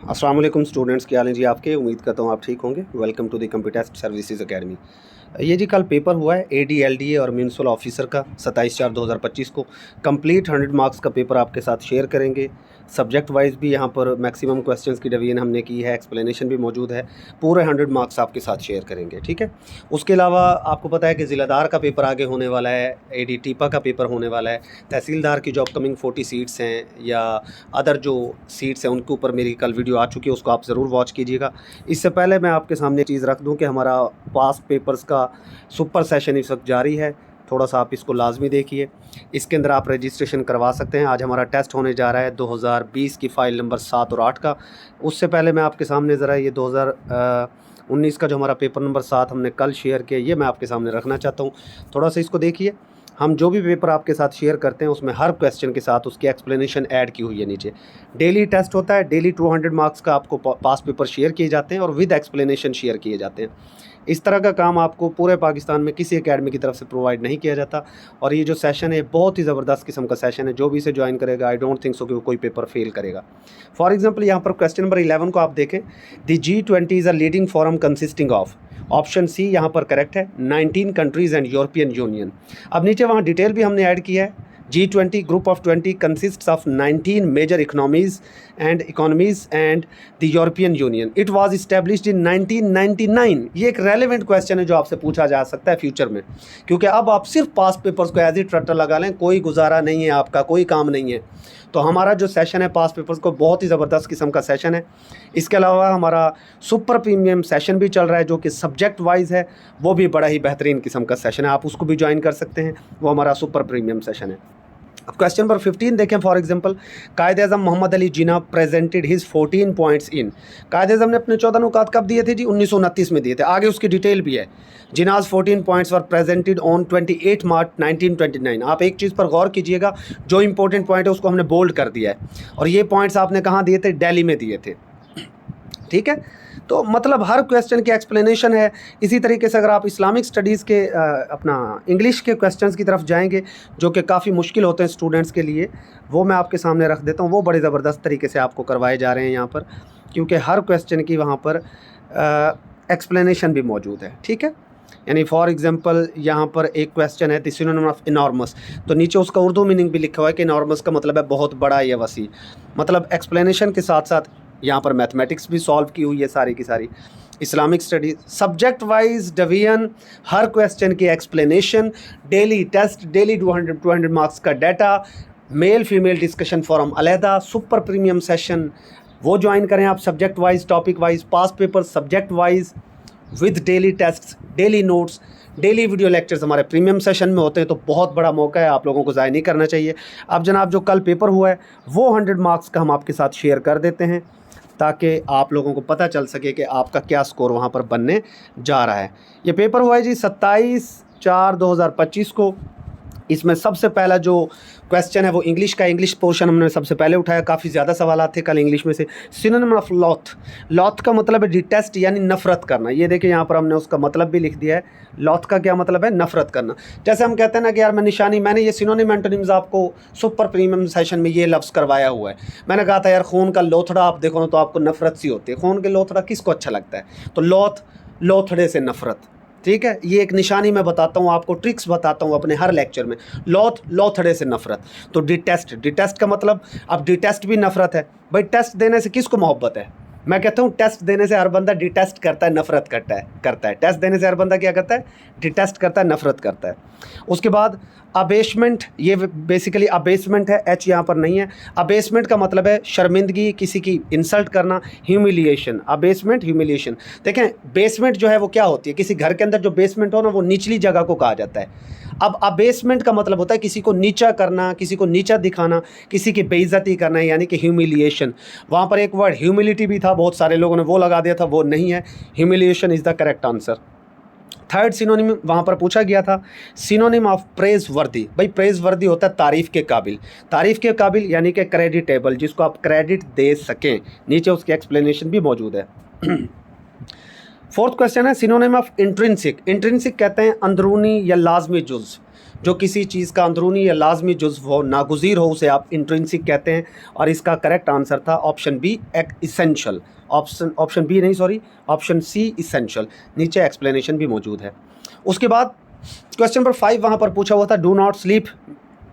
अस्सलाम वालेकुम स्टूडेंट्स, क्या हाल हैं जी आपके। उम्मीद करता हूँ आप ठीक होंगे। Welcome to the computer test services academy. ये जी कल पेपर हुआ है ADLDA और म्यूनसिपल ऑफिसर का 27/4/2025 को। कंप्लीट 100 मार्क्स का पेपर आपके साथ शेयर करेंगे। सब्जेक्ट वाइज भी यहाँ पर मैक्सिमम क्वेश्चंस की डिवीजन हमने की है, एक्सप्लेनेशन भी मौजूद है। पूरे 100 मार्क्स आपके साथ शेयर करेंगे, ठीक है। उसके अलावा आपको पता है कि ज़िलादार का पेपर आगे होने वाला है, AD टीपा का पेपर होने वाला है, तहसीलदार की जो अपकमिंग 40 सीट्स हैं या अदर जो सीट्स हैं उनके ऊपर मेरी कल वीडियो आ चुकी है, उसको आप ज़रूर वॉच कीजिएगा। इससे पहले मैं आपके सामने चीज़ रख दूं कि हमारा पास्ट पेपर्स का सुपर सेशन इस वक्त जारी है। थोड़ा सा आप इसको लाजमी देखिए। इसके अंदर आप रजिस्ट्रेशन करवा सकते हैं। आज हमारा टेस्ट होने जा रहा है 2020 की फ़ाइल नंबर 7 और 8 का। उससे पहले मैं आपके सामने ज़रा ये 2019 का जो हमारा पेपर नंबर 7 हमने कल शेयर किया, ये मैं आपके सामने रखना चाहता हूँ। थोड़ा सा इसको देखिए। हम जो भी पेपर आपके साथ शेयर करते हैं उसमें हर क्वेश्चन के साथ उसकी एक्सप्लेनेशन ऐड की हुई है नीचे। डेली टेस्ट होता है, डेली 200 मार्क्स का आपको पास पेपर शेयर किए जाते हैं और विद एक्सप्लेनेशन शेयर किए जाते हैं। इस तरह का काम आपको पूरे पाकिस्तान में किसी एकेडमी की तरफ से प्रोवाइड नहीं किया जाता। और ये जो सेशन है बहुत ही ज़बरदस्त किस्म का सेशन है। जो भी इसे ज्वाइन करेगा, आई डोंट थिंक सो कि वो कोई पेपर फेल करेगा। फॉर एग्जांपल यहाँ पर क्वेश्चन नंबर 11 को आप देखें। The G20 is a leading forum consisting of, option C यहाँ पर करेक्ट है, 19 कंट्रीज़ एंड यूरोपियन यूनियन। अब नीचे वहाँ डिटेल भी हमने ऐड किया है। G20 group of 20 consists of 19 major economies and the European Union. It was established in 1999। ये एक रेलेवेंट क्वेश्चन है जो आपसे पूछा जा सकता है फ्यूचर में, क्योंकि अब आप सिर्फ पास पेपर्स को एज इट रट्टा लगा लें, कोई गुजारा नहीं है आपका, कोई काम नहीं है। तो हमारा जो सेशन है पास पेपर्स को बहुत ही ज़बरदस्त किस्म का सेशन है। इसके अलावा हमारा सुपर प्रीमियम सेशन भी चल रहा है जो कि सब्जेक्ट वाइज है, वो भी बड़ा ही बेहतरीन किस्म का सेशन है। आप उसको भी ज्वाइन कर सकते हैं, वो हमारा सुपर प्रीमियम सेशन है। अब क्वेश्चन नंबर 15 देखें। For example, Quaid-e-Azam Mohammad Ali Jinnah presented his 14 points in. Quaid-e-Azam ने अपने 14 नुकात कब दिए थे जी? 1929 में दिए थे। आगे उसकी डिटेल भी है। जिन्नाज 14 पॉइंट्स वर प्रेजेंटेड ऑन 28 मार्च 1929। आप एक चीज़ पर गौर कीजिएगा, जो इंपॉर्टेंट पॉइंट है उसको हमने बोल्ड कर दिया है। और ये पॉइंट्स आपने कहाँ दिए थे? दिल्ली में दिए थे, ठीक है। तो मतलब हर क्वेश्चन की एक्सप्लेनेशन है। इसी तरीके से अगर आप इस्लामिक स्टडीज़ के अपना इंग्लिश के क्वेश्चंस की तरफ जाएंगे जो कि काफ़ी मुश्किल होते हैं स्टूडेंट्स के लिए, वो मैं आपके सामने रख देता हूँ। वो बड़े ज़बरदस्त तरीके से आपको करवाए जा रहे हैं यहाँ पर, क्योंकि हर क्वेश्चन की वहाँ पर एक्सप्लेनेशन भी मौजूद है, ठीक है। यानी फॉर एग्जांपल यहाँ पर एक क्वेश्चन है द सिनोनिम ऑफ इनॉर्मस, तो नीचे उसका उर्दू मीनिंग भी लिखा हुआ है कि इनॉर्मस का मतलब है बहुत बड़ा या वसी। मतलब एक्सप्लेनेशन के साथ साथ यहाँ पर मैथमेटिक्स भी सॉल्व की हुई है सारी की सारी। Islamic studies subject wise division, हर क्वेश्चन की explanation, daily test, daily 200 marks का data, male female discussion forum अलहदा, सुपर प्रीमियम सेशन वो ज्वाइन करें आप। Subject wise, topic wise, pass paper subject wise with daily tests, daily notes, daily video lectures हमारे premium session में होते हैं। तो बहुत बड़ा मौका है, आप लोगों को ज़ाया नहीं करना चाहिए। अब जनाब जो कल पेपर हुआ है वो 100 मार्क्स का हम आपके साथ शेयर कर देते हैं, ताकि आप लोगों को पता चल सके कि आपका क्या स्कोर वहाँ पर बनने जा रहा है। ये पेपर हुआ है जी 27/4/2025 को। इसमें सबसे पहला जो क्वेश्चन है वो इंग्लिश का। इंग्लिश पोर्शन हमने सबसे पहले उठाया। काफ़ी ज़्यादा सवाल थे कल इंग्लिश में से। सिनोनिम ऑफ लॉथ, लॉथ का मतलब है डिटेस्ट यानी नफ़रत करना। ये देखिए यहाँ पर हमने उसका मतलब भी लिख दिया है। लॉथ का क्या मतलब है? नफ़रत करना। जैसे हम कहते हैं ना कि यार मैंने ये सिनोनिम एंटोनिम्स आपको सुपर प्रीमियम सेशन में ये लफ्ज़ करवाया हुआ है। मैंने कहा था यार खून का लोथड़ा आप देखो ना तो आपको नफ़रत सी होती है। खून के लोथड़ा किसको अच्छा लगता है? तो लॉथ, लोथड़े से नफ़रत, ठीक है। ये एक निशानी मैं बताता हूँ आपको, ट्रिक्स बताता हूँ अपने हर लेक्चर में। लॉथ, लॉथड़े से नफ़रत। तो डिटेस्ट, डिटेस्ट का मतलब, अब डिटेस्ट भी नफ़रत है भाई। टेस्ट देने से किसको मोहब्बत है? मैं कहता हूँ टेस्ट देने से हर बंदा डिटेस्ट करता है, नफ़रत करता है। टेस्ट देने से हर बंदा क्या करता है? डिटेस्ट करता है, नफ़रत करता है। उसके बाद अबेसमेंट, ये बेसिकली अबेसमेंट है, एच यहाँ पर नहीं है। अबेसमेंट का मतलब है शर्मिंदगी, किसी की इंसल्ट करना। Humiliation, abasement, humiliation. देखें बेसमेंट जो है वो क्या होती है? किसी घर के अंदर जो बेसमेंट हो ना, वो निचली जगह को कहा जाता है। अब अबेसमेंट का मतलब होता है किसी को नीचा करना, किसी को नीचा दिखाना, किसी की बेइज्जती करना, यानी कि ह्यूमिलिएशन। वहाँ पर एक वर्ड ह्यूमिलिटी भी था, बहुत सारे लोगों ने वो लगा दिया था, वो नहीं है। Humiliation is the correct answer. Third synonym वहाँ पर पूछा गया था, सिनोनिम ऑफ प्रेज वर्दी। भाई प्रेज वर्दी होता है तारीफ़ के काबिल। तारीफ़ के काबिल यानी कि क्रेडिटेबल, जिसको आप क्रेडिट दे सकें। नीचे उसकी एक्सप्लेनेशन भी मौजूद है। फोर्थ क्वेश्चन है सिनोनिम ऑफ इंट्रिंसिक। इंट्रिंसिक कहते हैं अंदरूनी या लाजमी जुज़। जो किसी चीज़ का अंदरूनी या लाजमी जुज़्व हो, नागुज़ीर हो, उसे आप इंट्रिंसिक कहते हैं। और इसका करेक्ट आंसर था option B, essential. Option B नहीं, सॉरी, ऑप्शन सी इसेंशियल। नीचे एक्सप्लेनेशन भी मौजूद है। उसके बाद क्वेश्चन नंबर 5 वहाँ पर पूछा हुआ था डू नॉट स्लीप,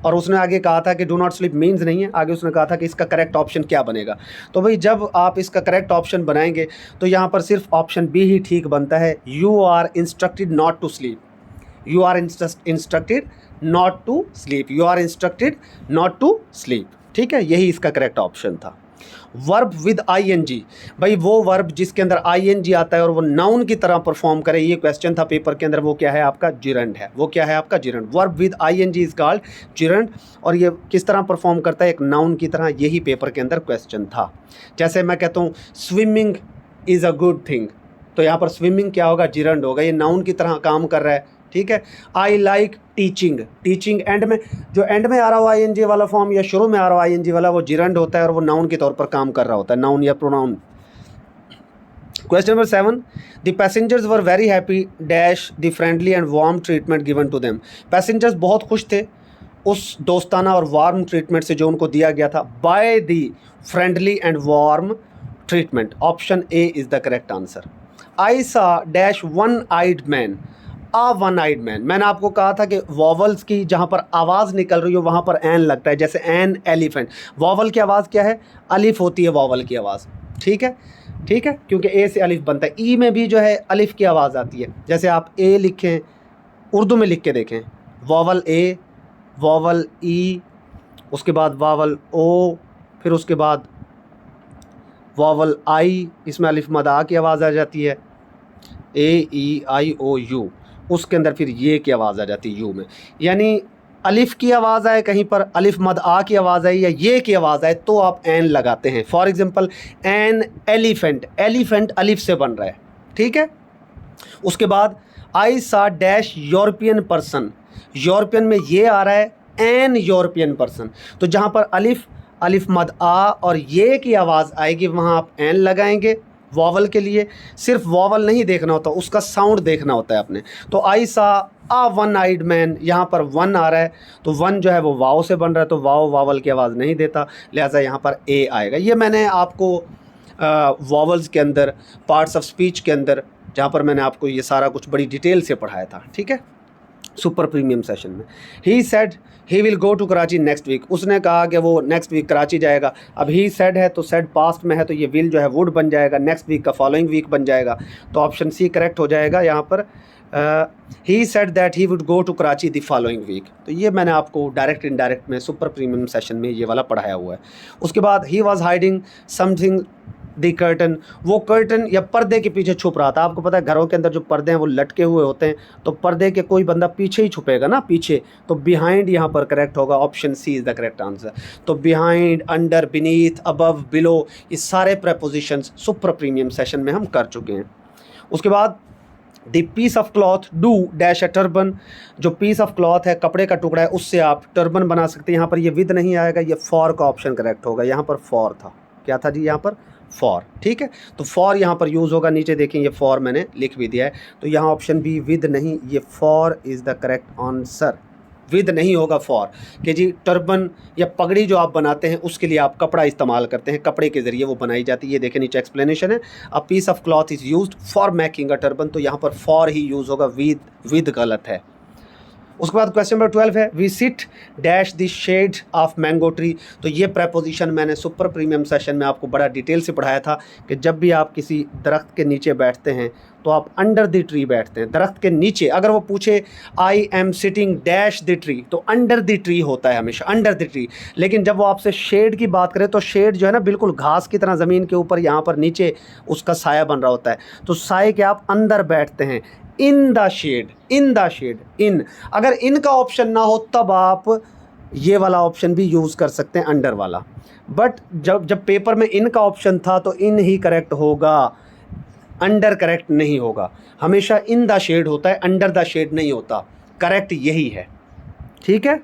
और उसने आगे कहा था कि डू नॉट स्लीप मीन्स नहीं है, आगे उसने कहा था कि इसका करेक्ट ऑप्शन क्या बनेगा। तो भाई जब आप इसका करेक्ट ऑप्शन बनाएंगे तो यहाँ पर सिर्फ ऑप्शन बी ही ठीक बनता है, you are instructed not to sleep. You are instructed not to sleep, you are instructed not to sleep, ठीक है, यही इसका करेक्ट ऑप्शन था। वर्ब विद आईएनजी, भाई वो वर्ब जिसके अंदर आईएनजी आता है और वो नाउन की तरह परफॉर्म करे, ये क्वेश्चन था पेपर के अंदर, वो क्या है आपका, जिरंड है। वो क्या है आपका, gerund. Verb with ING is called gerund, और ये किस तरह परफॉर्म करता है, एक नाउन की तरह, यही पेपर के अंदर क्वेश्चन था। जैसे मैं कहता हूँ swimming is a good thing, तो यहाँ पर स्विमिंग क्या होगा, जिरंड होगा, ये नाउन की तरह काम कर रहा है, ठीक है। I like teaching, teaching and में जो एंड में आ रहा हुआ आईएनजी वाला फॉर्म या शुरू में आ रहा हुआ आईएनजी वाला, वो जिरंड होता है और वो नाउन के तौर पर काम कर रहा होता है, नाउन या pronoun. Question number 7, the passengers were very happy dash the friendly and warm treatment given to them. Passengers बहुत खुश थे उस दोस्ताना और वार्म ट्रीटमेंट से जो उनको दिया गया था, by the friendly and warm treatment. Option A is the correct answer. I saw dash one eyed man, one eyed man. मैंने आपको कहा था कि वॉवल्स की जहाँ पर आवाज़ निकल रही हो वहाँ पर एन लगता है, जैसे एन एलिफेंट। वॉवल की आवाज़ क्या है, अलिफ होती है वॉवल की आवाज़, ठीक है, ठीक है, क्योंकि ए से अलिफ बनता है। ई में भी जो है अलिफ की आवाज़ आती है, जैसे आप ए लिखें, उर्दू में लिख के देखें, वॉवल ए, वॉवल ई, उसके बाद वॉवल ओ, फिर उसके बाद वॉवल आई, इसमें अलिफ मदा की आवाज़ आ जाती है, ए ई आई ओ यू, उसके अंदर फिर ये की आवाज़ आ जाती है यू में। यानी अलिफ की आवाज़ आए कहीं पर, अलिफ मद आ की आवाज़ आई या ये की आवाज़ आए तो आप एन लगाते हैं। For example an elephant, elephant अलिफ से बन रहा है, ठीक है। उसके बाद आई saw dash European person, European में ये आ रहा है एन यूरोपियन पर्सन, तो जहाँ पर अलिफ, अलिफ मद आ और ये की आवाज़ आएगी वहाँ आप एन लगाएंगे। वॉवल के लिए सिर्फ वॉवल नहीं देखना होता, उसका साउंड देखना होता है आपने। तो आई सा आ वन आइड मैन, यहाँ पर वन आ रहा है तो वन जो है वो वाव से बन रहा है, तो वाव वॉवल की आवाज़ नहीं देता, लिहाजा यहाँ पर ए आएगा। ये मैंने आपको वॉवल्स के अंदर, पार्ट्स ऑफ स्पीच के अंदर, जहाँ पर मैंने आपको ये सारा कुछ बड़ी डिटेल से पढ़ाया था, ठीक है, सुपर प्रीमियम सेशन में। He said he will go to Karachi next week, उसने कहा कि वो नेक्स्ट वीक कराची जाएगा। अब ही सेड है तो सेड पास्ट में है, तो ये विल जो है वुड बन जाएगा, नेक्स्ट वीक का फॉलोइंग वीक बन जाएगा, तो ऑप्शन सी करेक्ट हो जाएगा। यहाँ पर he said that he would go to Karachi the following week, तो ये मैंने आपको डायरेक्ट इनडायरेक्ट में सुपर प्रीमियम सेशन में ये वाला पढ़ाया हुआ है। उसके बाद he was hiding something the curtain, वो कर्टन या पर्दे के पीछे छुप रहा था। आपको पता है घरों के अंदर जो पर्दे हैं वो लटके हुए होते हैं, तो पर्दे के कोई बंदा पीछे ही छुपेगा ना, पीछे, तो बिहाइंड यहाँ पर करेक्ट होगा, option C is the correct answer. तो behind, under, beneath, above, below, ये सारे प्रेपोजिशंस सुपर प्रीमियम सेशन में हम कर चुके हैं। उसके बाद the piece of cloth do dash a turban, जो पीस ऑफ क्लॉथ है, कपड़े का टुकड़ा है, उससे आप टर्बन बना सकते हैं। यहाँ पर ये विद नहीं आएगा, ये फॉर का ऑप्शन करेक्ट होगा। यहाँ पर फॉर था, क्या था जी, यहाँ पर फॉर, ठीक है, तो फॉर यहाँ पर यूज़ होगा। नीचे देखें ये फॉर मैंने लिख भी दिया है, तो यहाँ ऑप्शन बी विद नहीं, ये for is the correct answer. With नहीं होगा फॉर, कि जी टर्बन या पगड़ी जो आप बनाते हैं उसके लिए आप कपड़ा इस्तेमाल करते हैं, कपड़े के ज़रिए वो बनाई जाती है। ये देखें नीचे एक्सप्लेनेशन है, a piece of cloth is used for making a turban, तो यहाँ पर फॉर ही यूज़ होगा, विद गलत है। उसके बाद क्वेश्चन नंबर 12 है we sit dash the shade of mango tree, तो ये प्रेपोजिशन मैंने सुपर प्रीमियम सेशन में आपको बड़ा डिटेल से पढ़ाया था कि जब भी आप किसी दरख्त के नीचे बैठते हैं तो आप अंडर द ट्री बैठते हैं, दरख्त के नीचे। अगर वो पूछे I am sitting dash the tree, तो अंडर द ट्री होता है हमेशा, अंडर द ट्री। लेकिन जब वो आपसे शेड की बात करें तो शेड जो है ना बिल्कुल घास की तरह ज़मीन के ऊपर, यहाँ पर नीचे उसका साया बन रहा होता है, तो साए के आप अंदर बैठते हैं, in the shed, in the shed, in. अगर इन का ऑप्शन ना हो तब आप ये वाला ऑप्शन भी यूज़ कर सकते हैं, अंडर वाला। बट जब पेपर में इन का ऑप्शन था तो इन ही करेक्ट होगा, अंडर करेक्ट नहीं होगा। हमेशा इन द शेड होता है, अंडर द शेड नहीं होता, करेक्ट यही है, ठीक है।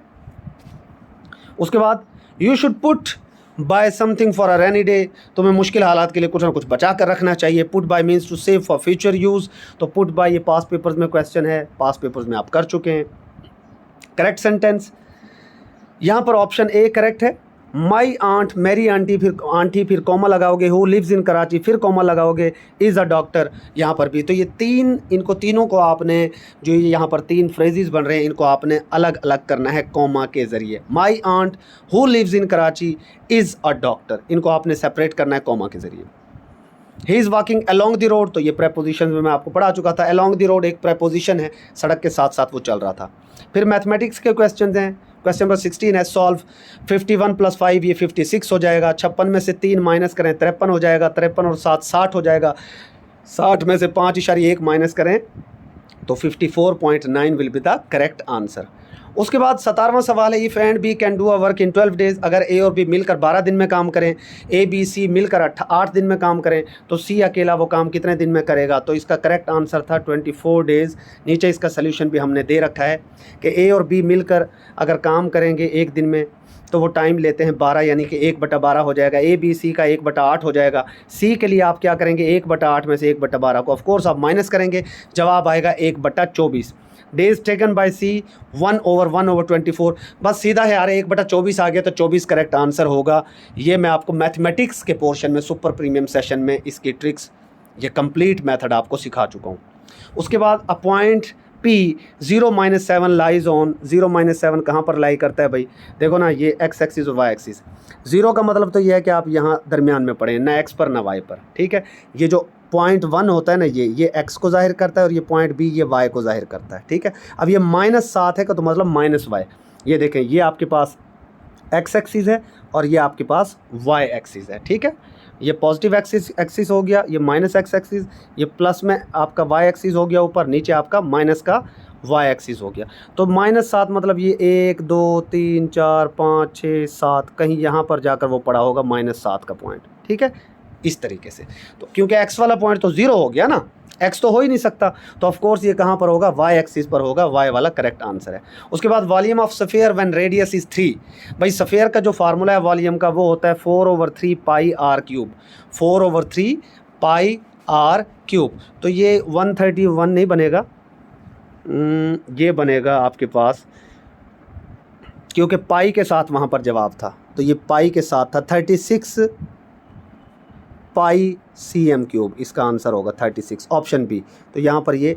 उसके बाद you should put buy something for a rainy day, तुम्हें मुश्किल हालात के लिए कुछ ना कुछ बचा कर रखना चाहिए। Put by means to save for future use, तो पुट बाय ये पास्ट पेपर्स में क्वेश्चन है, पास्ट पेपर्स में आप कर चुके हैं। करेक्ट सेंटेंस, यहाँ पर ऑप्शन ए करेक्ट है। माई आंट, मेरी आंटी, फिर कॉमा लगाओगे, हु लिव्स इन कराची, फिर कॉमा लगाओगे, इज़ अ डॉक्टर, यहाँ पर भी। तो ये इनको तीनों को आपने, जो ये यहाँ पर 3 फ्रेजेस बन रहे हैं, इनको आपने अलग अलग करना है कॉमा के ज़रिए। My aunt who lives in Karachi is a doctor, इनको आपने सेपरेट करना है कॉमा के ज़रिए। He is walking along the road, तो ये प्रेपोजिशन में मैं आपको पढ़ा चुका था। अलॉन्ग द रोड एक प्रेपोजिशन है, सड़क के साथ साथ वो चल रहा था। फिर मैथमेटिक्स के क्वेश्चन हैं। क्वेश्चन नंबर 16 है, सॉल्व 51 + 5, ये 56 हो जाएगा। 56 में से 3 माइनस करें 53 हो जाएगा। 53 और 7 60 हो जाएगा। 60 में से 5.1 माइनस करें तो 54.9 will be the correct answer. उसके बाद 17वां सवाल है, if and B can do a work in 12 days, अगर ए और बी मिलकर 12 दिन में काम करें, ए बी सी मिलकर 8 दिन में काम करें, तो सी अकेला वो काम कितने दिन में करेगा? तो इसका करेक्ट आंसर था 24 डेज़। नीचे इसका सल्यूशन भी हमने दे रखा है कि ए और बी मिलकर अगर काम करेंगे एक दिन में तो वो टाइम लेते हैं 12, यानी कि 1/12 हो जाएगा। ए बी सी का 1/8 हो जाएगा। सी के लिए आप क्या करेंगे, 1/8 में से 1/12 को ऑफकोर्स आप माइनस करेंगे, जवाब आएगा 1/24। डेज टेकन बाय सी 1/1/24, बस सीधा है यार, 1/24 आ गया तो 24 करेक्ट आंसर होगा। ये मैं आपको मैथमेटिक्स के पोर्शन में सुपर प्रीमियम सेशन में इसकी ट्रिक्स, ये कंप्लीट मेथड आपको सिखा चुका हूँ। उसके बाद a point P 0-7 lies on, 0-7 कहाँ पर लाई करता है भाई? देखो ना, ये x एक्सिस और y एक्सिस। 0 का मतलब तो ये है कि आप यहाँ दरमियान में पड़े, ना x पर ना y पर, ठीक है। ये जो पॉइंट 1 होता है ना, ये x को जाहिर करता है, और ये पॉइंट B ये y को जाहिर करता है, ठीक है। अब ये -7 है तो मतलब -y। ये देखें, ये आपके पास x एक्सिस है और ये आपके पास y एक्सिस है, ठीक है। ये पॉजिटिव एक्सिस हो गया, ये माइनस x एक्सिस, ये प्लस में आपका y एक्सिस हो गया ऊपर, नीचे आपका माइनस का y एक्सिस हो गया। तो -7 मतलब ये 1 2 3 4 5 6 7, कहीं यहाँ पर जाकर वो पड़ा होगा -7 का पॉइंट, ठीक है, इस तरीके से। तो क्योंकि x वाला पॉइंट तो 0 हो गया ना, x तो हो ही नहीं सकता, तो ऑफकोर्स ये कहाँ पर होगा, y एक्सिस पर होगा, y वाला करेक्ट आंसर है। उसके बाद volume of sphere when radius is 3, भाई सफ़ियर का जो फार्मूला है वॉल्यूम का वो होता है 4/3 πr³। 4/3 πr³। तो ये 131 नहीं बनेगा, ये बनेगा आपके पास, क्योंकि पाई के साथ वहाँ पर जवाब था, तो ये पाई के साथ था 36 πcm³, इसका आंसर होगा 36, ऑप्शन बी। तो यहाँ पर ये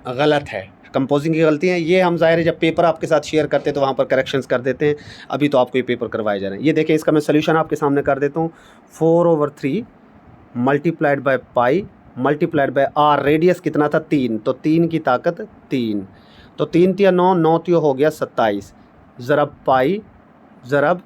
गलत है, कंपोजिंग की गलती है। ये हम ज़ाहिर है जब पेपर आपके साथ शेयर करते हैं तो वहाँ पर करेक्शंस कर देते हैं, अभी तो आपको ये पेपर करवाए जा रहे हैं। ये देखें, इसका मैं सोल्यूशन आपके सामने कर देता हूँ। 4/3 multiplied by pi multiplied by R, radius कितना था 3, तो 3 की ताकत 3, तो 3 × 9, 9 × हो गया 27, ज़रब पाई ज़रब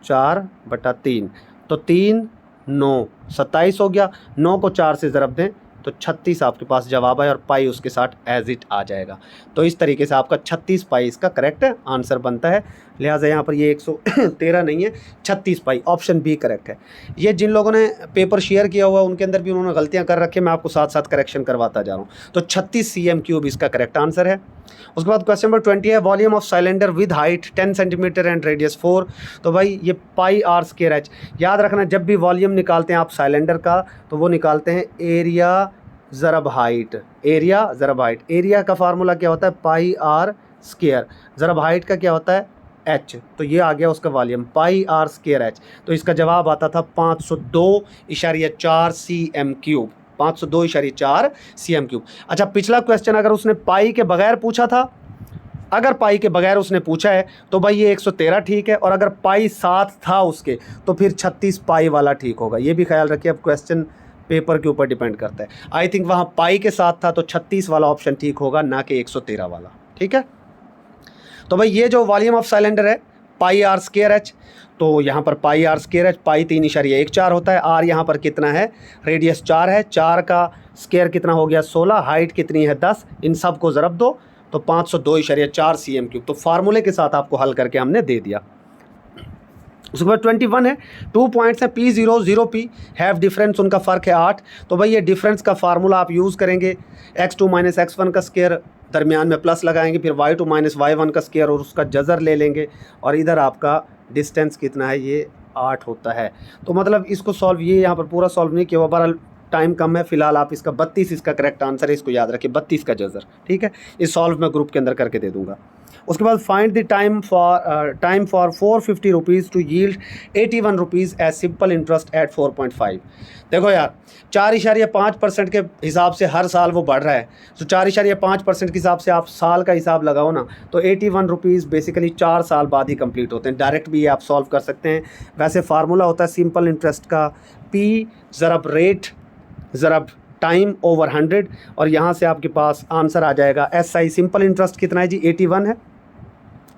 4/3, तो 3 9 27 हो गया। 9 को 4 से ज़रब दें तो 36 आपके पास जवाब है, और पाई उसके साथ एज इट आ जाएगा। तो इस तरीके से आपका 36 पाई इसका करेक्ट आंसर बनता है। लिहाजा यहाँ पर ये 113 नहीं है, 36 पाई, ऑप्शन बी करेक्ट है। ये जिन लोगों ने पेपर शेयर किया हुआ उनके अंदर भी उन्होंने गलतियाँ कर रखी है, मैं आपको साथ साथ करेक्शन करवाता जा रहा हूँ। तो 36 cm³ इसका करेक्ट आंसर है। उसके बाद क्वेश्चन नंबर 20 है, volume of cylinder with height 10 centimetre and radius 4। तो भाई ये πr²h, याद रखना जब भी वॉल्यूम निकालते हैं आप सिलेंडर का तो वो निकालते हैं एरिया ज़रब हाइट, एरिया ज़रब हाइट। एरिया का फार्मूला क्या होता है, πr², ज़रब हाइट का क्या होता है h, तो ये आ गया उसका वॉल्यूम πr²h। तो इसका जवाब आता था 502.4 cm³, 502.4 cm³। अच्छा, पिछला क्वेश्चन अगर उसने पाई के बगैर पूछा था, अगर पाई के बगैर उसने पूछा है तो भाई ये 113 ठीक है, और अगर पाई साथ था उसके तो फिर 36 पाई वाला ठीक होगा। ये भी ख्याल रखिए, अब क्वेश्चन पेपर के ऊपर डिपेंड करता है। आई थिंक वहाँ पाई के साथ था तो 36 वाला ऑप्शन ठीक होगा, ना कि 113 वाला, ठीक है। तो भाई ये जो वॉल्यूम ऑफ सिलेंडर है πr²h, तो यहाँ पर πr²h, पाई 3.14 होता है, आर यहाँ पर कितना है, रेडियस 4 है, 4 का स्क्वायर कितना हो गया 16, हाइट कितनी है 10, इन सब को ज़रब दो तो 502.4 cm³। तो फार्मूले के साथ आपको हल करके हमने दे दिया। उसके बाद 21 है, 2 पॉइंट्स हैं P0 0P हैव डिफरेंस, उनका फ़र्क है 8। तो भाई ये डिफरेंस का फार्मूला आप यूज़ करेंगे, x2 - x1 का स्क्वायर, दरमियान में प्लस लगाएंगे, फिर y2 - y1 का स्क्वायर और उसका जज़र ले लेंगे, और इधर आपका डिस्टेंस कितना है, ये 8 होता है। तो मतलब इसको सॉल्व, ये यहाँ पर पूरा सॉल्व नहीं किया हुआ, बहरहाल टाइम कम है, फिलहाल आप इसका 32 इसका करेक्ट आंसर है, इसको याद रखिए 32 का जज़र, ठीक है। इस सॉल्व मैं ग्रुप के अंदर करके दे दूँगा। उसके बाद find the time for 450 rupees to yield 81 rupees as simple interest at 4.5। देखो यार 4.5% के हिसाब से हर साल वो बढ़ रहा है, तो 4.5% के हिसाब से आप साल का हिसाब लगाओ ना, तो 81 रुपीज़ बेसिकली 4 साल बाद ही कंप्लीट होते हैं। डायरेक्ट भी ये आप सॉल्व कर सकते हैं। वैसे फार्मूला होता है सिंपल इंटरेस्ट का P ज़रब रेट ज़रब टाइम ओवर 100, और यहाँ से आपके पास आंसर आ जाएगा SI सिंपल इंटरेस्ट कितना है जी 81 है,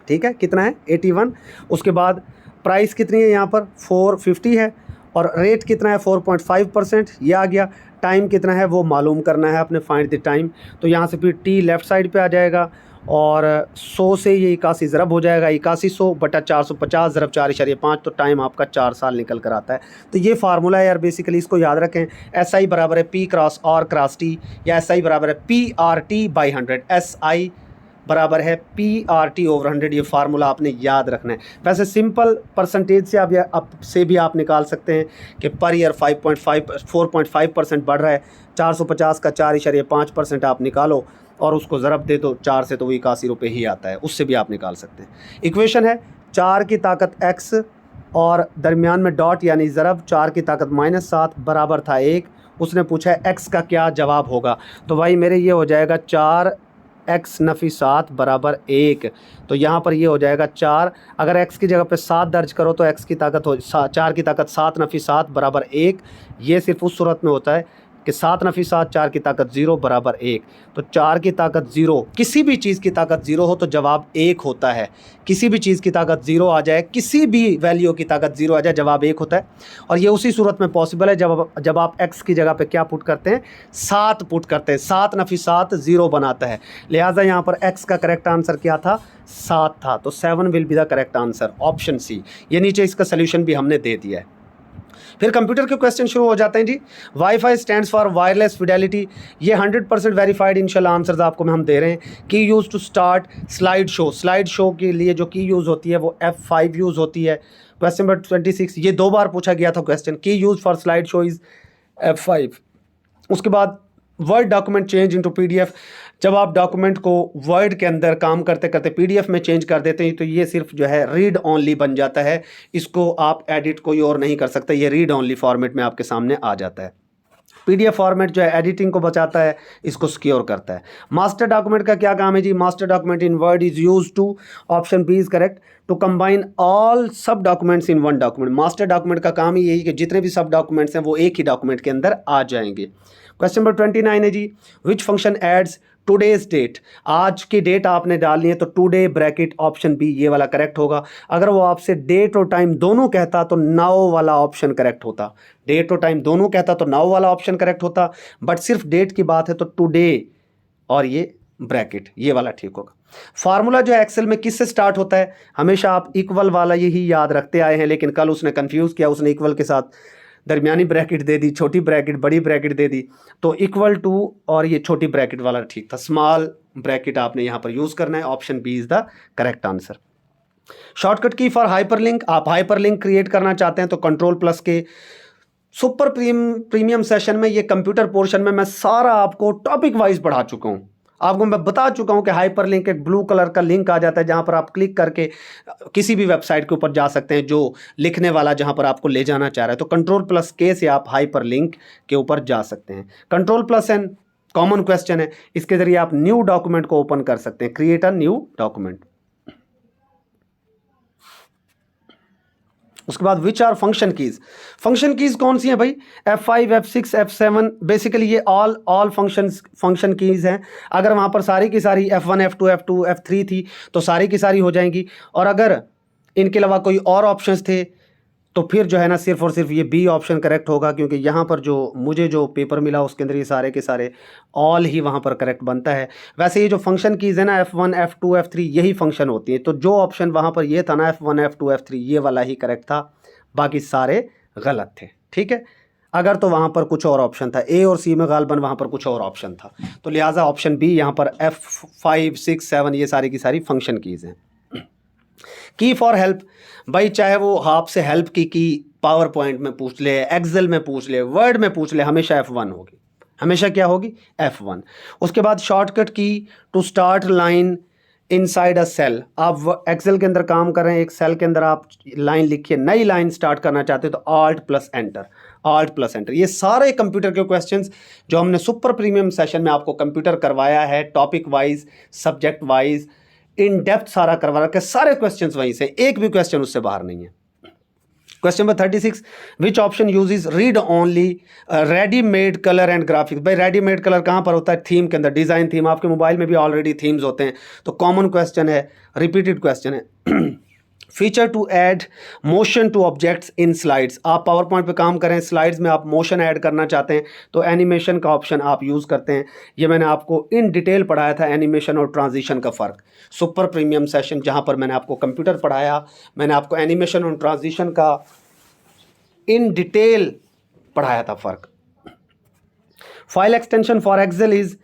ठीक है, कितना है 81। उसके बाद प्राइस कितनी है यहाँ पर 450 है, और रेट कितना है 4.5%, ये आ गया। टाइम कितना है वो मालूम करना है अपने, फाइंड द टाइम। तो यहाँ से फिर T लेफ़्ट साइड पे आ जाएगा, और 100 से ये 81 ज़रब हो जाएगा, 8100 बटा 450 ज़रब 4.5, तो टाइम आपका 4 साल निकल कर आता है। तो ये फार्मूला है यार, बेसिकली इसको याद रखें। SI बराबर है P cross R cross T, या SI बराबर है PRT/100, SI बराबर है PRT ओवर 100। ये फार्मूला आपने याद रखना है। वैसे सिंपल परसेंटेज से से भी आप निकाल सकते हैं कि पर ईयर 4.5% बढ़ रहा है। 450 का 4.5% आप निकालो और उसको ज़रब दे दो 4 से, तो वो 81 रुपये ही आता है। उससे भी आप निकाल सकते हैं। इक्वेशन है 4 की ताकत x और दरमियान में डॉट यानी ज़रब, 4 की ताकत -7 बराबर था 1। उसने पूछा है x का क्या जवाब होगा, तो भाई मेरे ये हो जाएगा 4x नफ़ी 7 बराबर 1। तो यहाँ पर ये हो जाएगा 4, अगर x की जगह पे 7 दर्ज करो तो x की ताकत 4 की ताकत 7 नफ़ी 7 बराबर 1। ये सिर्फ उस सूरत में होता है कि 7 नफ़ी 7, 4 की ताकत 0 बराबर 1। तो 4 की ताकत 0, किसी भी चीज़ की ताकत 0 हो तो जवाब 1 होता है। किसी भी चीज़ की ताकत 0 आ जाए, किसी भी वैल्यू की ताकत 0 आ जाए, जवाब 1 होता है। और ये उसी सूरत में पॉसिबल है जब आप x की जगह पे क्या पुट करते हैं, 7 पुट करते हैं। 7 नफ़ी 7 0 बनाता है, लिहाजा यहाँ पर x का करेक्ट आंसर क्या था, 7 था। तो 7 will be the correct answer, option C. ये नीचे इसका सोल्यूशन भी हमने दे दिया है। फिर कंप्यूटर के क्वेश्चन शुरू हो जाते हैं जी। Wifi stands for wireless fidelity, ये 100% वेरीफाइड इंशाल्लाह आंसर्स आपको हम दे रहे हैं। Key use to start slide show, slide show के लिए जो की यूज़ होती है वो F5 यूज़ होती है। क्वेश्चन नंबर 26, ये 2 बार पूछा गया था क्वेश्चन। की use for slide show is F5। उसके बाद word document change into PDF, जब आप डॉक्यूमेंट को वर्ड के अंदर काम करते करते PDF में चेंज कर देते हैं तो ये सिर्फ जो है रीड ओनली बन जाता है। इसको आप एडिट कोई और नहीं कर सकते, ये रीड ओनली फॉर्मेट में आपके सामने आ जाता है। PDF फॉर्मेट जो है एडिटिंग को बचाता है, इसको सिक्योर करता है। मास्टर डॉक्यूमेंट का क्या काम है जी, master document in word is use to, option B is correct, to combine all sub documents in one document. Master document का काम ही यही कि जितने भी सब डॉक्यूमेंट्स हैं वो एक ही डॉक्यूमेंट के अंदर आ जाएंगे। क्वेश्चन नंबर 29 है जी, which function adds today's date, आज की डेट आपने डालनी है तो टुडे ब्रैकेट ऑप्शन बी ये वाला करेक्ट होगा। अगर वो आपसे डेट और टाइम दोनों कहता तो नाउ वाला ऑप्शन करेक्ट होता। डेट और टाइम दोनों कहता तो नाउ वाला ऑप्शन करेक्ट होता, बट सिर्फ डेट की बात है तो टुडे और ये ब्रैकेट ये वाला ठीक होगा। फार्मूला जो है एक्सेल में किससे स्टार्ट होता है, हमेशा आप इक्वल वाला यही याद रखते आए हैं, लेकिन कल उसने कंफ्यूज किया, उसने इक्वल के साथ दरमियानी ब्रैकेट दे दी, छोटी ब्रैकेट बड़ी ब्रैकेट दे दी। तो इक्वल टू और ये छोटी ब्रैकेट वाला ठीक था, स्मॉल ब्रैकेट आपने यहाँ पर यूज़ करना है। Option B is the correct answer. Shortcut key for hyperlink, आप हाइपरलिंक क्रिएट करना चाहते हैं तो कंट्रोल+ के सुपर प्रीमियम सेशन में, ये कंप्यूटर पोर्शन में मैं सारा आपको टॉपिक वाइज पढ़ा चुका हूँ। आपको मैं बता चुका हूं कि हाइपरलिंक एक ब्लू कलर का लिंक आ जाता है जहां पर आप क्लिक करके किसी भी वेबसाइट के ऊपर जा सकते हैं जो लिखने वाला जहां पर आपको ले जाना चाह रहा है। तो कंट्रोल+K से आप हाइपरलिंक के ऊपर जा सकते हैं। कंट्रोल+N कॉमन क्वेश्चन है, इसके जरिए आप न्यू डॉक्यूमेंट को ओपन कर सकते हैं, क्रिएट अ न्यू डॉक्यूमेंट। उसके बाद which are function keys, function keys कौन सी हैं भाई, F5 F6 F7, बेसिकली ये ऑल फंक्शन कीज हैं। अगर वहाँ पर सारी की सारी F1 F2 F2 F3 थी तो सारी की सारी हो जाएंगी, और अगर इनके अलावा कोई और ऑप्शंस थे तो फिर जो है ना सिर्फ और सिर्फ ये बी ऑप्शन करेक्ट होगा, क्योंकि यहाँ पर जो मुझे जो पेपर मिला उसके अंदर ये सारे के सारे ऑल ही वहाँ पर करेक्ट बनता है। वैसे ये जो फंक्शन कीज है ना F1 F2 F3 यही फंक्शन होती है, तो जो ऑप्शन वहाँ पर ये था ना F1 F2 F3 ये वाला ही करेक्ट था, बाकी सारे गलत थे। ठीक है, अगर तो वहाँ पर कुछ और ऑप्शन था, ए और सी में गालबन वहाँ पर कुछ और ऑप्शन था, तो लिहाजा ऑप्शन बी यहाँ पर F5 6 7 ये सारी की सारी फंक्शन कीज हैं। की फॉर हेल्प, भाई चाहे वो आपसे हेल्प की पावर पॉइंट में पूछ ले, एक्सेल में पूछ ले, वर्ड में पूछ ले, हमेशा F1 होगी, हमेशा क्या होगी F1। उसके बाद shortcut key to start line inside a cell, आप एक्सेल के अंदर काम कर रहे हैं, एक सेल के अंदर आप लाइन लिखिए, नई लाइन स्टार्ट करना चाहते हो तो alt plus enter, alt plus enter. ये सारे कंप्यूटर के क्वेश्चंस जो हमने सुपर प्रीमियम सेशन में आपको कंप्यूटर करवाया है, topic wise, subject wise, in depth सारा करवा रखा है, सारे क्वेश्चंस वहीं से, एक भी क्वेश्चन उससे बाहर नहीं है। Question number 36, which option uses read only readymade colour and graphics. भाई रेडीमेड कलर कहाँ पर होता है? थीम के अंदर, डिजाइन थीम। आपके मोबाइल में भी ऑलरेडी थीम्स होते हैं, तो कॉमन क्वेश्चन है, रिपीटेड क्वेश्चन है। Feature to add motion to objects in slides. आप पावर पॉइंट पे काम करें, स्लाइड्स में आप मोशन ऐड करना चाहते हैं तो एनिमेशन का ऑप्शन आप यूज़ करते हैं। ये मैंने आपको इन डिटेल पढ़ाया था, एनिमेशन और ट्रांजिशन का फ़र्क, सुपर प्रीमियम सेशन जहां पर मैंने आपको कंप्यूटर पढ़ाया, मैंने आपको एनिमेशन और ट्रांजिशन का इन डिटेल पढ़ाया था फ़र्क। File extension for Excel is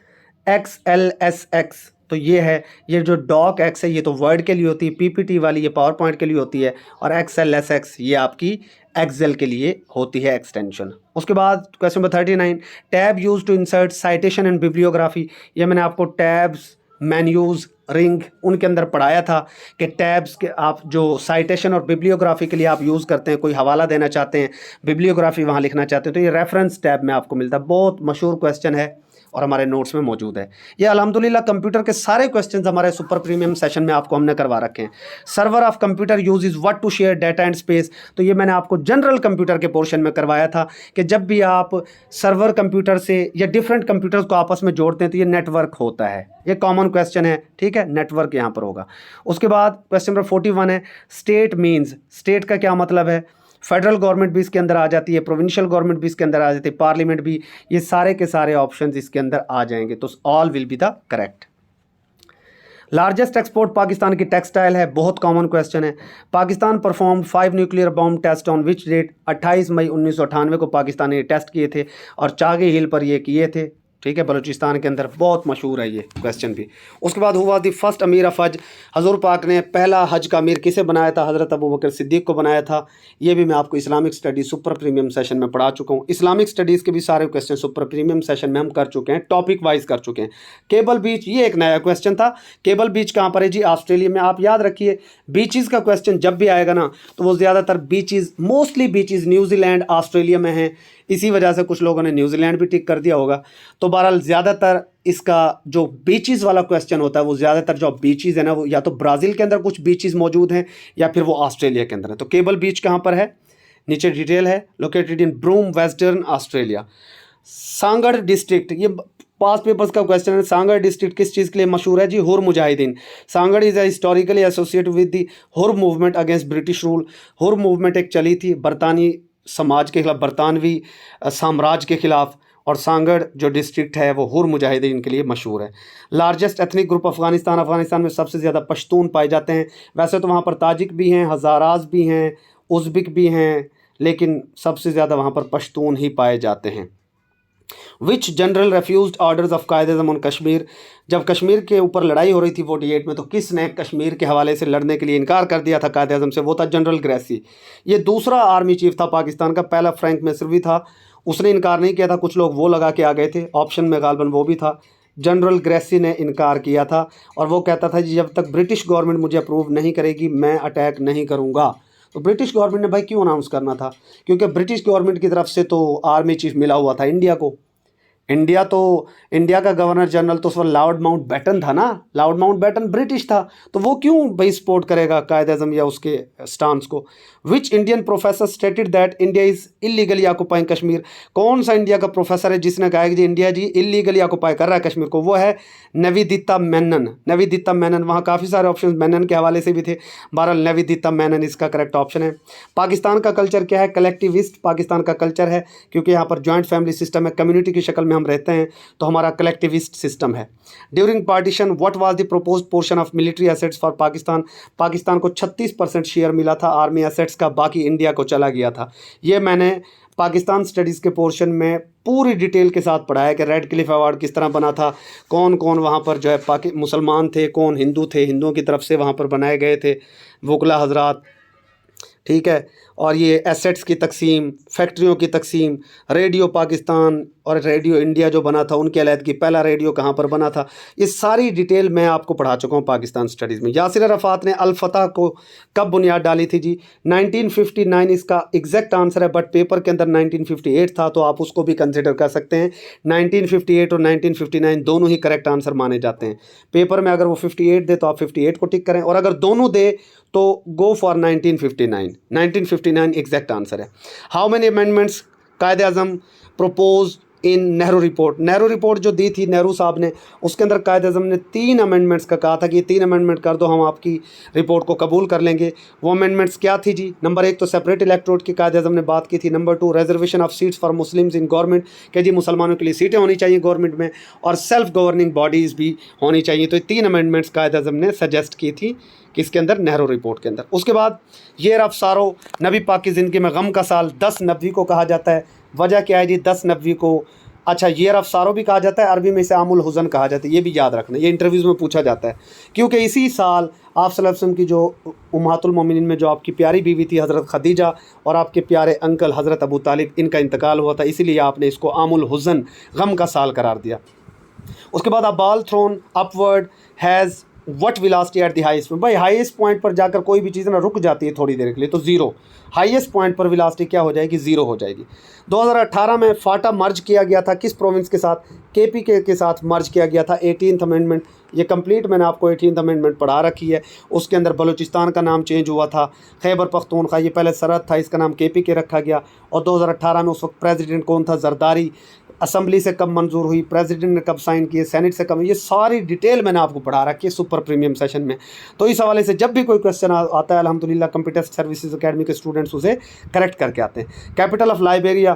XLSX। तो ये है, ये जो डॉक एक्स है ये तो वर्ड के लिए होती है, पीपीटी वाली ये पावर पॉइंट के लिए होती है, और XLSX ये आपकी एक्सेल के लिए होती है एक्सटेंशन। उसके बाद question number 39, tab use to insert citation and bibliography. ये मैंने आपको टैब्स, मेन्यूज़, रिंग उनके अंदर पढ़ाया था कि टैब्स के आप जो साइटेशन और बिब्लियोग्राफी के लिए आप यूज़ करते हैं, कोई हवाला देना चाहते हैं, बिब्लियोग्राफी वहाँ लिखना चाहते हैं, तो ये रेफरेंस टैब में आपको मिलता है। बहुत मशहूर क्वेश्चन है और हमारे नोट्स में मौजूद है। ये अल्हम्दुलिल्लाह कंप्यूटर के सारे क्वेश्चंस हमारे सुपर प्रीमियम सेशन में आपको हमने करवा रखे हैं। Server of computer uses what to share data and space. तो ये मैंने आपको जनरल कंप्यूटर के पोर्शन में करवाया था कि जब भी आप सर्वर कंप्यूटर से या डिफरेंट कंप्यूटर्स को आपस में जोड़ते हैं तो ये नेटवर्क होता है। ये कॉमन क्वेश्चन है, ठीक है, नेटवर्क यहाँ पर होगा। उसके बाद क्वेश्चन नंबर 41 है, स्टेट मीन्स। स्टेट का क्या मतलब है? फेडरल गवर्नमेंट भी इसके अंदर आ जाती है, प्रोविंशियल गवर्नमेंट भी इसके अंदर आ जाती है, पार्लियामेंट भी, ये सारे के सारे ऑप्शंस इसके अंदर आ जाएंगे, तो all will be the correct. Largest export Pakistan की टेक्सटाइल है, बहुत कॉमन क्वेश्चन है। Pakistan perform 5 nuclear bomb test on which date. 28 मई 1998 को पाकिस्तान ने टेस्ट किए थे और चागे हिल पर ये किए थे, ठीक है, बलूचिस्तान के अंदर। बहुत मशहूर है ये क्वेश्चन भी। उसके बाद हुआ दी फर्स्ट अमीर ऑफ हज। हजूर पाक ने पहला हज का अमीर किसे बनाया था? हज़रत अबू बकर सिद्दीक को बनाया था। ये भी मैं आपको Islamic studies super premium session में पढ़ा चुका हूँ। इस्लामिक स्टडीज़ के भी सारे क्वेश्चन सुपर प्रीमियम सेशन में हम कर चुके हैं, टॉपिक वाइज कर चुके हैं। केबल बीच, ये एक नया क्वेश्चन था। केबल बीच कहाँ पर है जी? ऑस्ट्रेलिया में। आप याद रखिए, बीचेज़ का क्वेश्चन जब भी आएगा ना तो वो ज़्यादातर beaches, mostly beaches New Zealand, Australia में हैं। इसी वजह से कुछ लोगों ने न्यूजीलैंड भी टिक कर दिया होगा। तो बहरहाल ज़्यादातर इसका जो बीचेस वाला क्वेश्चन होता है वो ज़्यादातर जो बीचेस है ना, वो या तो ब्राज़ील के अंदर कुछ बीचेस मौजूद हैं या फिर वो ऑस्ट्रेलिया के अंदर है। तो केबल बीच कहाँ पर है? नीचे डिटेल है, located in Broome, Western Australia. सांगड़ डिस्ट्रिक्ट, ये पास पेपर्स का क्वेश्चन है। सांगड़ डिस्ट्रिक्ट किस चीज़ के लिए मशहूर है जी? हुर Mujahideen. Sanghar is historically associated with the हुर मूवमेंट अगेंस्ट ब्रिटिश रूल। हुर मूवमेंट एक चली थी बरतानी समाज के खिलाफ, बरतानवी साम्राज्य के खिलाफ, और सांगड़ जो डिस्ट्रिक्ट है वो हुर मुजाहिदीन के लिए मशहूर है। Largest ethnic group Afghanistan. Afghanistan में सबसे ज़्यादा पश्तून पाए जाते हैं। वैसे तो वहाँ पर ताजिक भी हैं, हज़ाराज भी हैं, उज़्बेक भी हैं, लेकिन सबसे ज़्यादा वहाँ पर पश्तून ही पाए जाते हैं। Which general refused orders of Quaid e Azam on Kashmir. जब कश्मीर के ऊपर लड़ाई हो रही थी 48 में, तो किसने कश्मीर के हवाले से लड़ने के लिए इनकार कर दिया था कायद-ए-आज़म से? वो था जनरल ग्रेसी। ये दूसरा आर्मी चीफ था पाकिस्तान का, पहला फ्रैंक मैसरवी था, उसने इनकार नहीं किया था। कुछ लोग वो लगा के आ गए थे, ऑप्शन में गालबन वो भी था। जनरल ग्रेसी ने इनकार किया था और वो कहता था जी जब तक ब्रिटिश गवर्नमेंट मुझे अप्रूव नहीं करेगी मैं अटैक नहीं करूँगा। तो ब्रिटिश गवर्नमेंट ने भाई क्यों अनाउंस करना था? क्योंकि ब्रिटिश गवर्नमेंट की तरफ से तो आर्मी चीफ मिला हुआ था इंडिया को। इंडिया का गवर्नर जनरल तो उस वक्त लॉर्ड माउंटबेटन था ना। लॉर्ड माउंटबेटन ब्रिटिश था, तो वो क्यों भाई सपोर्ट करेगा कायद-ए-आज़म या उसके स्टांस को? Which Indian professor stated that India is illegally occupying Kashmir. कौन सा इंडिया का प्रोफेसर है जिसने कहा कि जी इंडिया जी इलीगली ऑक्युपाई कर रहा है कश्मीर को? वो है निवेदिता मेनन। निवेदिता मेनन, वहाँ काफ़ी सारे ऑप्शन मेनन के हवाले से भी थे। बहरहाल निवेदिता मेनन इसका करेक्ट ऑप्शन है। पाकिस्तान का कल्चर क्या है? कलेक्टिविस्ट पाकिस्तान का कल्चर है, क्योंकि यहाँ पर जॉइंट फैमिली सिस्टम है, कम्युनिटी की शक्ल में हम रहते हैं, तो हमारा कलेक्टिविस्ट सिस्टम है। During partition what was the proposed portion of military assets for Pakistan. Pakistan को 36% शेयर मिला था आर्मी एसेट्स का, बाकी इंडिया को चला गया था। ये मैंने पाकिस्तान स्टडीज़ के पोर्शन में पूरी डिटेल के साथ पढ़ाया कि रेड क्लिफ अवार्ड किस तरह बना था, कौन कौन वहाँ पर जो है मुसलमान थे, कौन हिंदू थे, हिंदुओं की तरफ से वहाँ पर बनाए गए थे वकला हजरात, ठीक है। और ये एसेट्स की तकसीम, फैक्ट्रियों की तकसीम, रेडियो पाकिस्तान और रेडियो इंडिया जो बना था उनकी अलहदगी, पहला रेडियो कहाँ पर बना था, ये सारी डिटेल मैं आपको पढ़ा चुका हूँ पाकिस्तान स्टडीज़ में। यासिर अराफात ने अल फतह को कब बुनियाद डाली थी जी? 1959 इसका एग्जैक्ट आंसर है, बट पेपर के अंदर 1958 था, तो आप उसको भी कंसिडर कर सकते हैं। 1958 और 1959 दोनों ही करेक्ट आंसर माने जाते हैं। पेपर में अगर वो 58 दे तो आप 58 को टिक करें, और अगर दोनों दे तो गो फॉर 1959। 1959 एग्जैक्ट आंसर है। हाउ मेनी अमेंडमेंट्स कायदे आज़म प्रोपोज इन नेहरू रिपोर्ट? नेहरू रिपोर्ट जो दी थी नेहरू साहब ने, उसके अंदर कायदे आज़म ने 3 अमेंडमेंट्स का कहा था कि 3 अमेंडमेंट कर दो, हम आपकी रिपोर्ट को कबूल कर लेंगे। वो अमेंडमेंट्स क्या थी जी? नंबर 1 तो सेपरेट इलेक्टोरेट की कायदे आज़म ने बात की थी। Number 2 reservation of seats for Muslims in government, कि जी मुसलमानों के लिए सीटें होनी चाहिए गवर्नमेंट में, और सेल्फ गवर्निंग बॉडीज़ भी होनी चाहिए। तो 3 अमेंडमेंट्स कायदे आज़म ने सजेस्ट की थी किसके अंदर? नेहरू रिपोर्ट के अंदर। उसके बाद ये रफ्सारो नबी पाक की ज़िंदगी में गम का साल 10 नबवी को कहा जाता है। वजह क्या है जी 10 नबवी को? अच्छा, ये रफ्सारो भी कहा जाता है, अरबी में इसे आमुल हुज़न कहा जाता है, ये भी याद रखना, ये इंटरव्यूज़ में पूछा जाता है, क्योंकि इसी साल आप सल्लल्लाहु अलैहि वसल्लम की जो उम्महातुल मोमिनीन में जो आपकी प्यारी बीवी थी हज़रत खदीजा, और आपके प्यारे अंकल हज़रत अबू तालिब, इनका इंतकाल हुआ था, इसीलिए आपने इसको आमुल हुज़न, गम का साल करार दिया। उसके बाद a ball throne upward has what velocity at the highest point? भाई हाईएस्ट पॉइंट पर जाकर कोई भी चीज़ ना रुक जाती है थोड़ी देर के लिए, तो ज़ीरो। हाईएस्ट पॉइंट पर वेलोसिटी क्या हो जाएगी? ज़ीरो हो जाएगी। 2018 में फाटा मर्ज किया गया था किस प्रोविंस के साथ? केपी के साथ मर्ज किया गया था। 18th अमेंडमेंट, ये कंप्लीट मैंने आपको 18th अमेंडमेंट पढ़ा रखी है। उसके अंदर बलूचिस्तान का नाम चेंज हुआ था, खैबर पख्तूनख्वा, ये पहले सरहद था, इसका नाम केपी के रखा गया। और 2018 में उस वक्त प्रेसिडेंट कौन था? जरदारी। असम्बली से कब मंजूर हुई? प्रेसिडेंट ने कब साइन किए? सेनेट से कब? ये सारी डिटेल मैंने आपको पढ़ा रखी है सुपर प्रीमियम सेशन में। तो इस हवाले से जब भी कोई क्वेश्चन आता है, अल्हम्दुलिल्लाह कंप्यूटर सर्विसेज अकेडमी के स्टूडेंट्स उसे करेक्ट करके आते हैं। कैपिटल ऑफ लाइबेरिया,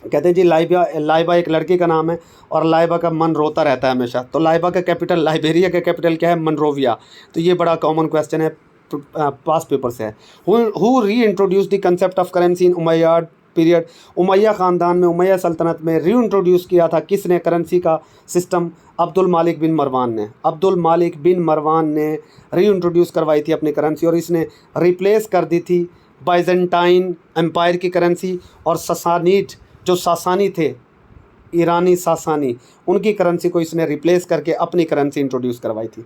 कहते हैं जी लाइबा एक लड़की का नाम है, और लाइबा का मन रोता रहता है हमेशा, तो लाइबा का कैपिटल, लाइबेरिया का कैपिटल क्या है? मनरोविया। तो ये बड़ा कॉमन क्वेश्चन है, पास पेपर से है। Who reintroduce the concept of currency in Umayyad period? Umayya ख़ानदान में, उमैया सल्तनत में री इंट्रोड्यूस किया था किसने करेंसी का सिस्टम? अब्दुल मालिक बिन मरवान ने। अब्दुल मालिक बिन मरवान ने री इंट्रोड्यूस करवाई थी अपनी करेंसी, और इसने रिप्लेस कर दी थी बाइजेंटाइन एम्पायर की करेंसी, और ससानीड जो सासानी थे, ईरानी सासानी, उनकी करेंसी को इसने रिप्लेस करके अपनी करेंसी इंट्रोड्यूस करवाई थी।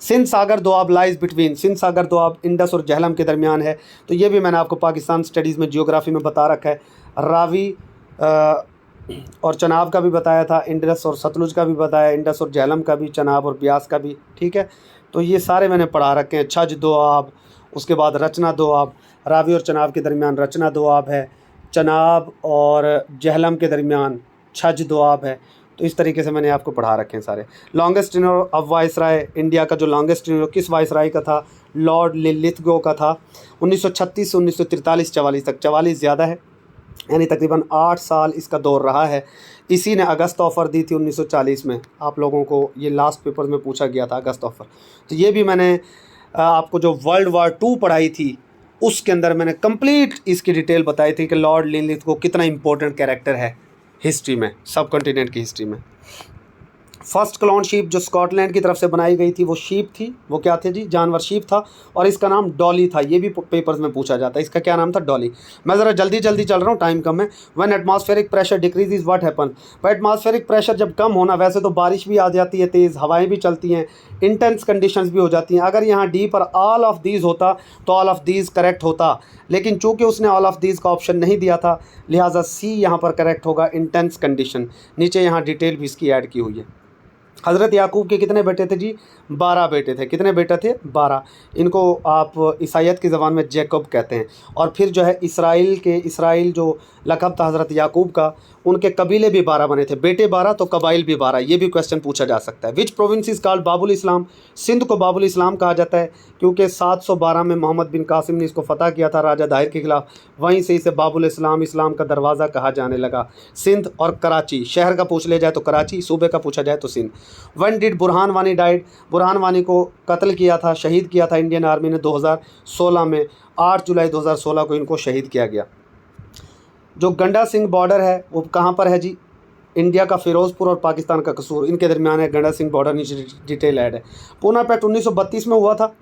सिंध सागर दोआब लाइज बिटवीन? सिंध सागर दोआब इंडस और जहलम के दरमियान है, तो ये भी मैंने आपको पाकिस्तान स्टडीज़ में जियोग्राफी में बता रखा है। रावी और चनाब का भी बताया था, इंडस और सतलुज का भी बताया, इंडस और जहलम का भी, चनाब और ब्यास का भी, ठीक है। तो ये सारे मैंने पढ़ा रखे हैं। छज दोआब, उसके बाद रचना दोआब, रावी और चनाब के दरमियान रचना दोआब है, चनाब और जहलम के दरमियान छज दोआब है। तो इस तरीके से मैंने आपको पढ़ा रखे हैं सारे। Longest tenure of viceroy, India का जो लॉन्गेस्ट टेन्योर किस वाइसराय का था? लॉर्ड लिलिथगो का था। 1936 से 1943 44 तक, 44 ज़्यादा है, यानी तकरीबन 8 साल इसका दौर रहा है। इसी ने अगस्त ऑफ़र दी थी 1940 में, आप लोगों को ये लास्ट पेपर में पूछा गया था अगस्त ऑफ़र। तो ये भी मैंने आपको जो वर्ल्ड वार 2 पढ़ाई थी उसके अंदर मैंने कंप्लीट इसकी डिटेल बताई थी कि लॉर्ड लिलिथगो कितना इंपॉर्टेंट कैरेक्टर है हिस्ट्री में, सब कॉन्टिनेंट की हिस्ट्री में। फर्स्ट क्लोन शीप जो स्कॉटलैंड की तरफ से बनाई गई थी वो शीप थी, वो क्या थे जी? जानवर शीप था, और इसका नाम डॉली था। ये भी पेपर्स में पूछा जाता है, इसका क्या नाम था? डॉली। मैं ज़रा जल्दी चल रहा हूँ, टाइम कम है। When atmospheric pressure decrease what happen? भाई एटमॉस्फेरिक प्रेशर जब कम होना, वैसे तो बारिश भी आ जाती है, तेज़ हवाएं भी चलती हैं, इंटेंस कंडीशंस भी हो जाती हैं। अगर यहाँ डी पर ऑल ऑफ दीज होता तो ऑल ऑफ दीज करेक्ट होता, लेकिन चूंकि उसने ऑल ऑफ दीज का ऑप्शन नहीं दिया था, लिहाजा सी यहाँ पर करेक्ट होगा, इंटेंस कंडीशन। नीचे यहाँ डिटेल भी इसकी ऐड की हुई है। हज़रत याकूब के कितने बेटे थे जी? 12 बेटे थे। कितने बेटे थे? 12। इनको आप ईसाइयत की ज़बान में जैकब कहते हैं। और फिर जो है इसराइल जो लक़ब था हज़रत याकूब का, उनके कबीले भी 12 बने थे, बेटे 12 तो कबाइल भी 12। ये भी क्वेश्चन पूछा जा सकता है। विच प्रोविंस इज़ कॉल्ड बाबुल इस्लाम? सिंध को बाबुल इस्लाम कहा जाता है क्योंकि 712 में मोहम्मद बिन कासिम ने इसको फ़तह किया था राजा दाहिर के ख़िलाफ़, वहीं से इसे बाबुल इस्लाम, इस्लाम का दरवाज़ा कहा जाने लगा। सिंध और कराची, शहर का पूछ लिया जाए तो कराची, सूबे का पूछा जाए तो Sindh. One did Burhan Wani died? Burhan Wani को कत्ल किया था, शहीद किया था इंडियन आर्मी ने 2016 में, 8 जुलाई 2016 को इनको शहीद किया गया। जो गंडा सिंह बॉर्डर है वो कहाँ पर है जी? इंडिया का फ़िरोज़पुर और पाकिस्तान का कसूर, इनके दरमियान है गंडा सिंह बॉर्डर, नीचे डिटेल ऐड है। पूना पैक्ट 1932 में हुआ था,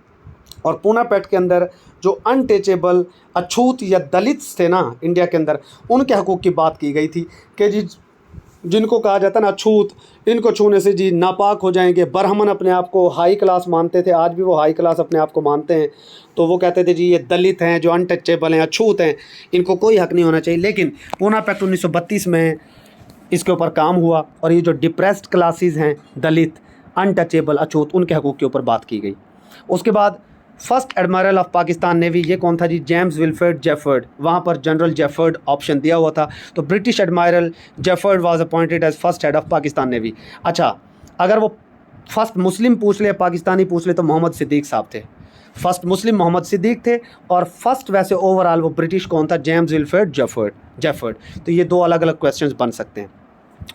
और पूना पैक्ट के अंदर जो अनटचेबल, अछूत या दलित थे ना इंडिया के अंदर, उनके हकूक़ की बात की गई थी कि जी जिनको कहा जाता है ना अछूत, इनको छूने से जी नापाक हो जाएंगे। ब्राह्मण अपने आप को हाई क्लास मानते थे, आज भी वो हाई क्लास अपने आप को मानते हैं, तो वो कहते थे जी ये दलित हैं, जो अनटचेबल हैं, अछूत हैं, इनको कोई हक नहीं होना चाहिए। लेकिन पूना पैक्ट 1932 में इसके ऊपर काम हुआ और ये जो डिप्रेस्ड क्लासेस हैं, दलित, अनटचेबल, अछूत, उनके हकूक़ के ऊपर बात की गई। उसके बाद first admiral of Pakistan navy, ये कौन था जी? James Wilfred जेफर्ड। वहाँ पर जनरल जेफर्ड ऑप्शन दिया हुआ था, तो British admiral Jefford was appointed as first head of Pakistan navy. अच्छा, अगर वो फर्स्ट मुस्लिम पूछ ले, पाकिस्तानी पूछ ले, तो मोहम्मद सिद्दीक साहब थे। फर्स्ट मुस्लिम मोहम्मद सिद्दीक थे, और फर्स्ट वैसे ओवरऑल वो ब्रिटिश कौन था? James Wilfred Jefford. तो ये दो अलग अलग क्वेश्चंस बन सकते हैं।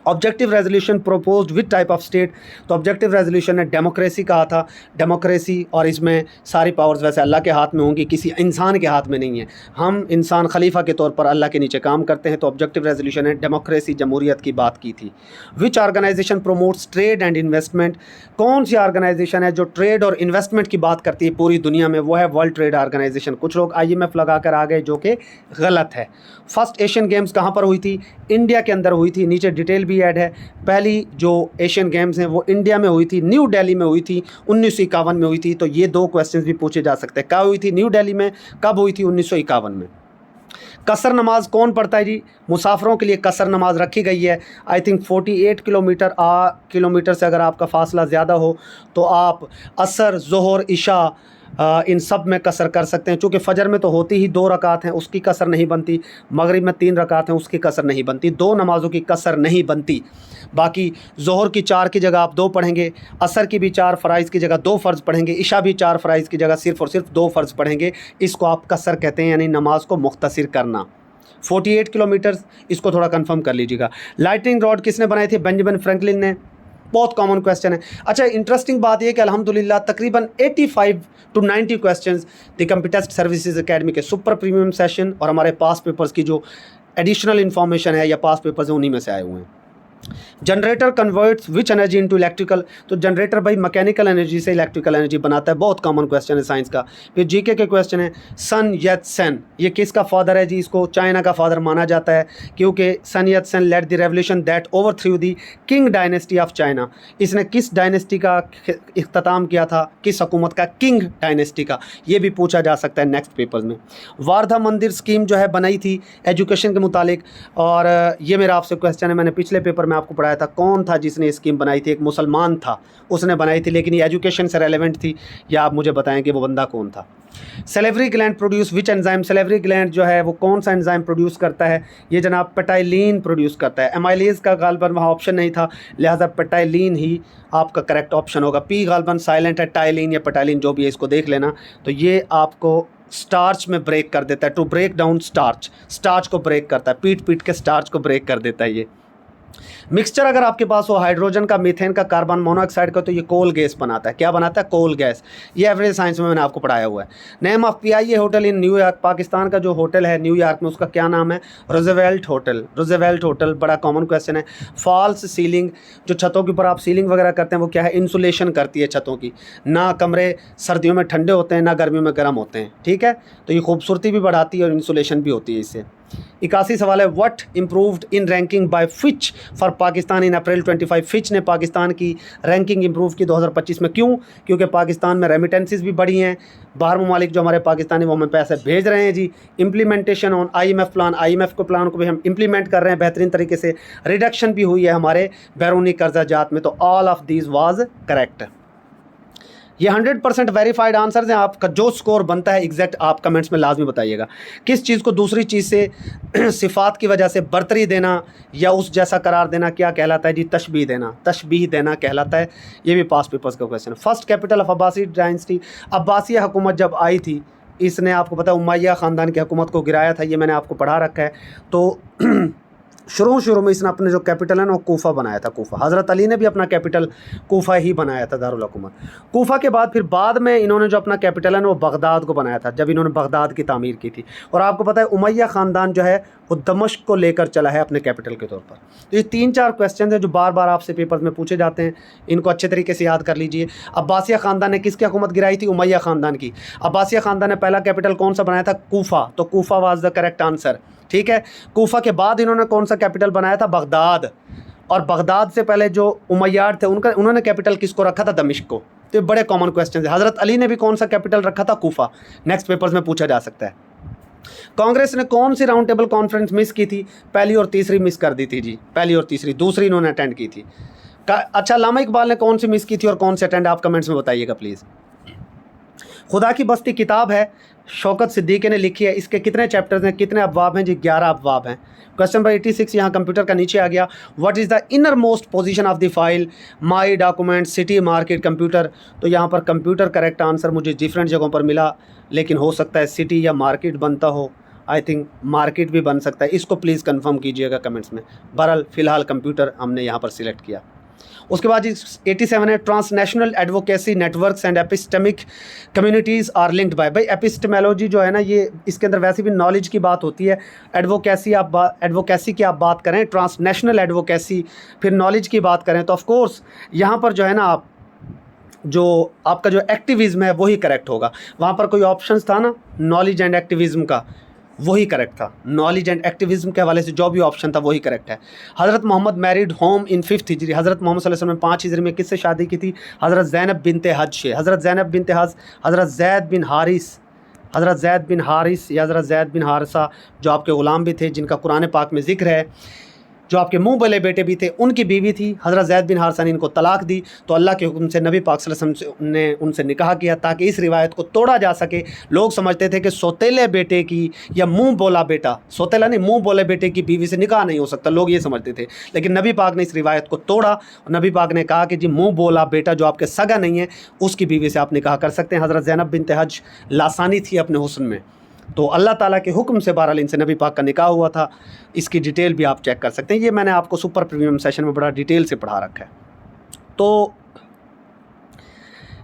Objective resolution proposed with type of state, तो ऑब्जेक्टिव रेजोल्यूशन ने डेमोक्रेसी कहा था, डेमोक्रेसी, और इसमें सारी पावर्स वैसे अल्लाह के हाथ में होंगी, किसी इंसान के हाथ में नहीं है। हम इंसान खलीफा के तौर पर अल्लाह के नीचे काम करते हैं, तो ऑब्जेक्टिव रेजोल्यूशन ने डेमोक्रेसी, जमहूरियत की बात की थी। Which organization promotes trade and investment, कौन सी ऑर्गेनाइजेशन है जो ट्रेड और इन्वेस्टमेंट की बात करती है पूरी दुनिया में? वो है वर्ल्ड ट्रेड ऑर्गेनाइजेशन। कुछ लोग IMF लगा कर आ गए, जो कि गलत है। फर्स्ट एशियन गेम्स कहाँ पर हुई थी? इंडिया के अंदर हुई थी। नीचे डिटेल भी ऐड है। पहली जो एशियन गेम्स हैं वो इंडिया में हुई थी, न्यू दिल्ली में हुई थी, 1951 में हुई थी। तो ये दो क्वेश्चंस भी पूछे जा सकते हैं, कहाँ हुई थी? न्यू दिल्ली में। कब हुई थी? 1951 में। कसर नमाज कौन पढ़ता है जी? मुसाफिरों के लिए कसर नमाज रखी गई है। आई थिंक 48 किलोमीटर से अगर आपका फासला ज़्यादा हो तो आप असर, ज़ोहर, इशा, इन सब में कसर कर सकते हैं। चूँकि फ़जर में तो होती ही 2 रकात हैं, उसकी कसर नहीं बनती। मगरिब में 3 रकात हैं, उसकी कसर नहीं बनती। 2 नमाज़ों की कसर नहीं बनती। बाकी ज़ोहर की 4 की जगह आप 2 पढ़ेंगे, असर की भी 4 फ़राइज़ की जगह 2 फ़र्ज़ पढ़ेंगे, इशा भी 4 फ़राइज़ की जगह सिर्फ़ और सिर्फ 2 फ़र्ज़ पढ़ेंगे। इसको आप कसर कहते हैं, यानी नमाज को मुख्तसर करना। 48 किलोमीटर, इसको थोड़ा कंफर्म कर लीजिएगा। लाइटनिंग रॉड किसने बनाई थी? बेंजामिन फ्रैंकलिन ने। बहुत कॉमन क्वेश्चन है। अच्छा, इंटरेस्टिंग बात यह कि अल्हम्दुलिल्लाह तकरीबन 85 to 90 questions the computer test services academy के सुपर प्रीमियम सेशन और हमारे पास पेपर्स की जो एडिशनल इन्फॉर्मेशन है या पास पेपर्स हैं, उन्हीं में से आए हुए हैं। Generator converts which energy into electrical, तो जनरेटर भाई मैकेनिकल एनर्जी से इलेक्ट्रिकल एनर्जी बनाता है। बहुत कॉमन क्वेश्चन है साइंस का। फिर जीके के क्वेश्चन है, सन यत सेन, ये किसका फादर है जी? इसको चाइना का फादर माना जाता है, क्योंकि Sun Yat Sen led the revolution that overthrew the Qing dynasty of China. इसने किस डायनेस्टी का इख्तिताम किया था? किस हुकूमत का? किंग डायनेस्टी का। ये भी पूछा जा सकता है नेक्स्ट पेपर्स में। वारधा मंदिर स्कीम जो है बनाई थी एजुकेशन के मुतालिक, और ये मेरा आपसे क्वेश्चन है, मैंने पिछले पेपर में आपको पढ़ाया था। कौन था जिसने स्कीम बनाई थी? एक मुसलमान था, उसने बनाई थी, लेकिन ये एजुकेशन से रेलेवेंट थी। या आप मुझे बताएं कि वो बंदा कौन था। Salivary gland produce which enzyme, salivary gland जो है वो कौन सा एंजाइम प्रोड्यूस करता है? ये जनाब पेटाइलिन प्रोड्यूस करता है। एमाइलेज का गालबन वहाँ ऑप्शन नहीं था, लिहाजा पेटाइलिन ही आपका करेक्ट ऑप्शन होगा। पी गालबन साइलेंट है, टाइलिन या पेटाइलिन जो भी है, इसको देख लेना। तो ये आपको स्टार्च में ब्रेक कर देता है, to break down starch, starch को ब्रेक करता है, पीट के स्टार्च को ब्रेक कर देता है ये। मिक्सचर अगर आपके पास हो हाइड्रोजन का, मीथेन का, कार्बन मोनोऑक्साइड का, तो ये कोल गैस बनाता है। क्या बनाता है? Coal gas. ये एवरेज साइंस में मैंने आपको पढ़ाया हुआ है। Name of PIA hotel in New York, Pakistan का जो होटल है न्यूयॉर्क में, उसका क्या नाम है? रोज़वेल्ट होटल। रोज़वेल्ट होटल बड़ा कॉमन क्वेश्चन है। फॉल्स सीलिंग, जो छतों के ऊपर आप सीलिंग वगैरह करते हैं, वो क्या है? इंसुलेशन करती है छतों की। ना कमरे सर्दियों में ठंडे होते हैं, ना गर्मियों में गर्म होते हैं, ठीक है? तो ये खूबसूरती भी बढ़ाती है और इंसुलेशन भी होती है इससे। 81 सवाल है, what improved in ranking bye Fitch for Pakistan in April 25। Fitch ने पाकिस्तान की रैंकिंग इंप्रूव की 2025 में। क्यों? क्योंकि पाकिस्तान में रेमिटेंसेस भी बढ़ी हैं, बाहर ममालिक जो हमारे पाकिस्तानी वो हमें पैसे भेज रहे हैं जी। Implementation on IMF plan, IMF को प्लान को भी हम इम्प्लीमेंट कर रहे हैं बेहतरीन तरीके से। रिडक्शन भी हुई है हमारे बैरूनी कर्जा जात में। तो all of these was correct. ये 100% वेरीफाइड आंसर्स हैं। आपका जो स्कोर बनता है एग्जैक्ट आप कमेंट्स में लाजमी बताइएगा। किस चीज़ को दूसरी चीज़ से सिफात की वजह से बरतरी देना या उस जैसा करार देना क्या कहलाता है जी? तशबीह देना, तशबीह देना कहलाता है। ये भी पास पेपर्स का क्वेश्चन है। First capital of Abbasi dynasty, Abbasi हुकूमत जब आई थी, इसने आपको पता है उमैया ख़ानदान की हुकूमत को गिराया था। ये मैंने आपको पढ़ा रखा है। तो शुरू में इसने अपने जो कैपिटल है ना वो कूफा बनाया था, कूफा। हज़रत अली ने भी अपना कैपिटल कूफा ही बनाया था, दारुल हुकूमत। कूफा के बाद फिर बाद में इन्होंने जो अपना कैपिटल है ना वो बगदाद को बनाया था, जब इन्होंने बगदाद की तामीर की थी। और आपको पता है उमैया ख़ानदान जो है वो दमिश्क को लेकर चला है अपने कैपिटल के तौर पर। तो ये 3-4 क्वेश्चन हैं जो बार बार आपसे पेपर्स में पूछे जाते हैं, इनको अच्छे तरीके से याद कर लीजिए। अब्बासिया ख़ानदान ने किसकी हुकूमत गिराई थी? उमैया ख़ानदान की। अब्बासिया ख़ानदान ने पहला कैपिटल कौन सा बनाया था? कूफा। तो Kufa was the correct answer, ठीक है। कूफा के बाद इन्होंने कौन सा कैपिटल बनाया था? बगदाद। और बगदाद से पहले जो उमैयाद थे उन्होंने कैपिटल किसको रखा था? दमिश्क को। तो ये बड़े कॉमन क्वेश्चन है। हज़रत अली ने भी कौन सा कैपिटल रखा था? कूफा। नेक्स्ट पेपर्स में पूछा जा सकता है। कांग्रेस ने कौन सी राउंड टेबल कॉन्फ्रेंस मिस की थी? पहली और तीसरी मिस कर दी थी जी, पहली और तीसरी। दूसरी इन्होंने अटेंड की थी। अच्छा, अल्लामा इकबाल ने कौन सी मिस की थी और कौन सी अटेंड? आप कमेंट्स में बताइएगा प्लीज़। खुदा की बस्ती किताब है, शौकत सिद्दीकी ने लिखी है। इसके कितने चैप्टर्स हैं, कितने अबवाब हैं जी? 11 अबवाब हैं। क्वेश्चन नंबर 86 यहाँ कंप्यूटर का नीचे आ गया। What is the inner most position of the file? My document, city, market, computer. तो यहाँ पर कंप्यूटर करेक्ट आंसर मुझे डिफरेंट जगहों पर मिला, लेकिन हो सकता है सिटी या मार्केट बनता हो। आई थिंक मार्केट भी बन सकता है, इसको प्लीज़ कंफर्म कीजिएगा कमेंट्स में। बहरहाल फ़िलहाल कंप्यूटर हमने यहाँ पर सिलेक्ट किया। उसके बाद 87 है, transnational advocacy networks and epistemic communities are linked by. भाई एपिस्टेमोलॉजी जो है ना, ये इसके अंदर वैसे भी नॉलेज की बात होती है। एडवोकेसी की आप बात करें, ट्रांसनेशनल एडवोकेसी, फिर नॉलेज की बात करें, तो ऑफ कोर्स यहाँ पर जो है ना आपका जो एक्टिविज़्म है वही करेक्ट होगा। वहाँ पर कोई ऑप्शंस था ना नॉलेज एंड एक्टिविज़्म का, वही करेक्ट था। नॉलेज एंड एक्टिविज़्म के हवाले से जो भी ऑप्शन था वही करेक्ट है। हज़रत Mohammad married home in 5th हिजरी। हज़रत मोहम्मद सल्लल्लाहु अलैहि वसल्लम ने 5 हिजरी में किससे शादी की थी? हज़रत ज़ैनब बिनते हज से। हज़रत ज़ैनब बिनते हज, हज़रत ज़ैद बिन हारिस, हज़रत ज़ैद बिन हारिस या हज़रत ज़ैद बिन हारिसा, जो आपके ग़ुलाम भी थे, जिनका कुरान पाक में ज़िक्र है, जो आपके मुँह बोले बेटे भी थे, उनकी बीवी थी। हज़रत ज़ैद बिन हारिसा ने इनको तलाक दी, तो अल्लाह के हुक्म से नबी पाक सल्लल्लाहु अलैहि वसल्लम ने उनसे निकाह किया, ताकि इस रिवायत को तोड़ा जा सके। लोग समझते थे कि सौतेले बेटे की या मुँह बोला बेटा, सौतेला नहीं, मुँह बोले बेटे की बीवी से निकाह नहीं हो सकता, लोग ये समझते थे। लेकिन नबी पाक ने इस रिवायत को तोड़ा और नबी पाक ने कहा कि जी मुँह बोला बेटा जो आपके सगा नहीं है, उसकी बीवी से आप निकाह कर सकते हैं। हज़रत ज़ैनब बिनते हज लासानी थी अपने हुस्न में, तो अल्लाह ताला के हुक्म से बहरहाल इनसे नबी पाक का निकाह हुआ था। इसकी डिटेल भी आप चेक कर सकते हैं, ये मैंने आपको सुपर प्रीमियम सेशन में बड़ा डिटेल से पढ़ा रखा है। तो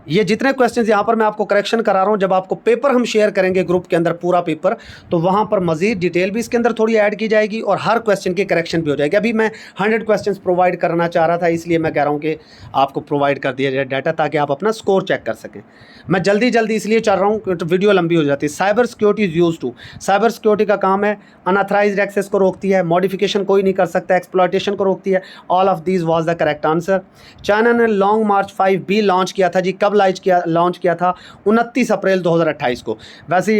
ये जितने क्वेश्चंस यहाँ पर मैं आपको करेक्शन करा रहा हूँ, जब आपको पेपर हम शेयर करेंगे ग्रुप के अंदर पूरा पेपर, तो वहाँ पर मज़ीद डिटेल भी इसके अंदर थोड़ी ऐड की जाएगी और हर क्वेश्चन की करेक्शन भी हो जाएगी। अभी मैं 100 क्वेश्चंस प्रोवाइड करना चाह रहा था, इसलिए मैं कह रहा हूँ कि आपको प्रोवाइड कर दिया जाए डाटा, ताकि आप अपना स्कोर चेक कर सकें। मैं जल्दी इसलिए चल रहा हूँ कि वीडियो लंबी हो जाती है। Cyber security is use to, cyber security का काम है अनऑथराइज्ड एक्सेस को रोकती है, मॉडिफिकेशन कोई नहीं कर सकता, एक्सप्लॉयटेशन को रोकती है। All of these was the correct answer. China ने लॉन्ग मार्च 5B लॉन्च किया था जी, कब लॉन्च किया था? 29 अप्रैल 2028 को। वैसे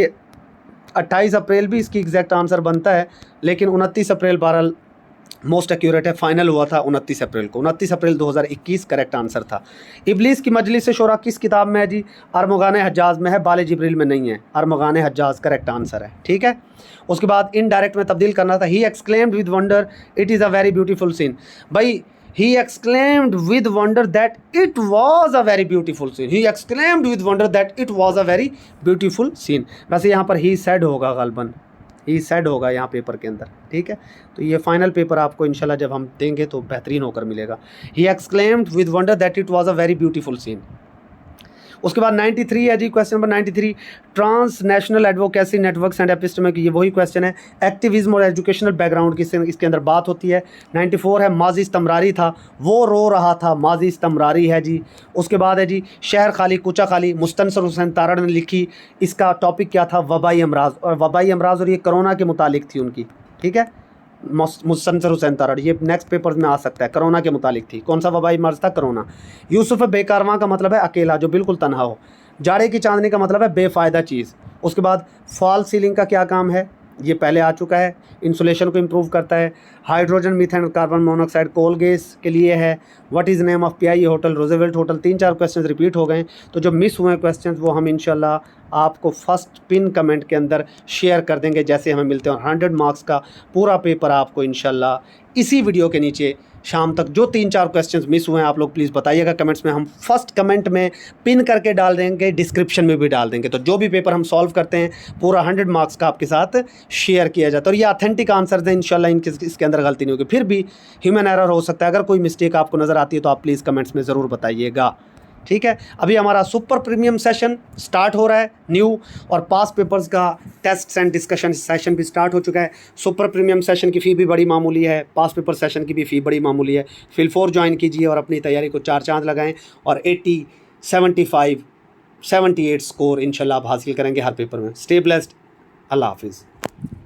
28 अप्रैल भी इसकी एग्जैक्ट आंसर बनता है, लेकिन 29 अप्रैल बहरहाल मोस्ट एक्यूरेट है। फाइनल हुआ था 29 अप्रैल को। 29 अप्रैल 2021 करेक्ट आंसर था। इब्लीस की मजलिस शोरा किस किताब में है जी? अरमगान हज्जाज में है, बाले जिब्रील में नहीं है। अरमगान हज्जाज करेक्ट आंसर है, ठीक है। उसके बाद इनडायरेक्ट में तब्दील करना था। He exclaimed with wonder it is a very beautiful scene. भाई he exclaimed with wonder that it was a very beautiful scene. He exclaimed with wonder that it was a very beautiful scene. वैसे यहाँ पर he said होगा गालबन, he said होगा यहाँ paper के अंदर, ठीक है। तो ये फाइनल पेपर आपको इंशाल्लाह जब हम देंगे तो बेहतरीन होकर मिलेगा। He exclaimed with wonder that it was a very beautiful scene. उसके बाद 93 है जी, question number 93, transnational advocacy networks and epistemic, ये वही क्वेश्चन है। एक्टिविज्म और एजुकेशनल बैकग्राउंड की इसके अंदर बात होती है। 94 है, माजी इस्तमरारी था, वो रो रहा था, माजी इस्तमरारी है जी। उसके बाद है जी, शहर खाली कूचा खाली, मुस्तनसर हुसैन तारड़ ने लिखी। इसका टॉपिक क्या था? वबाई अमराज, और वबाई अमराज और ये कोरोना के मुतालिक थी उनकी, ठीक है। मुस्तनसर हुसैन तारड़, ये नेक्स्ट पेपर में आ सकता है, कोरोना के मुतालिक थी। कौन सा वबाई मर्ज था? कोरोना। यूसुफ बेकारवां का मतलब है अकेला, जो बिल्कुल तन्हा हो। जाड़े की चांदनी का मतलब है बेफ़ायदा चीज़। उसके बाद फॉल सीलिंग का क्या काम है? ये पहले आ चुका है, इंसुलेशन को इम्प्रूव करता है। Hydrogen methane carbon monoxide coal gas के लिए है। What is name of PIE hotel? Roosevelt hotel. 3-4 question repeat हो गए, तो जो मिस हुए क्वेश्चन वो हम इंशाल्लाह आपको फर्स्ट पिन कमेंट के अंदर शेयर कर देंगे जैसे हमें मिलते हैं। और 100 मार्क्स का पूरा पेपर आपको इंशाल्लाह इसी वीडियो के नीचे शाम तक जो 3-4 क्वेश्चंस मिस हुए हैं आप लोग प्लीज़ बताइएगा कमेंट्स में। हम फर्स्ट कमेंट में पिन करके डाल देंगे, डिस्क्रिप्शन में भी डाल देंगे। तो जो भी पेपर हम सॉल्व करते हैं पूरा 100 मार्क्स का आपके साथ शेयर किया जाता है। और ये ऑथेंटिक आंसर्स हैं, इंशाल्लाह इसके अंदर गलती नहीं होगी। फिर भी ह्यूमन एरर हो सकता है, अगर कोई मिस्टेक आपको नज़र आती है तो आप प्लीज़ कमेंट्स में ज़रूर बताइएगा। ठीक है, अभी हमारा सुपर प्रीमियम सेशन स्टार्ट हो रहा है न्यू, और पास पेपर्स का टेस्ट एंड डिस्कशन सेशन भी स्टार्ट हो चुका है। सुपर प्रीमियम सेशन की फ़ी भी बड़ी मामूली है, पास पेपर सेशन की भी फ़ी बड़ी मामूली है। फिल 4 ज्वाइन कीजिए और अपनी तैयारी को 4 चांद लगाएं और 80, 75, 78 स्कोर इंशाल्लाह आप हासिल करेंगे हर पेपर में। स्टे ब्लेस्ड, अल्लाह हाफिज़।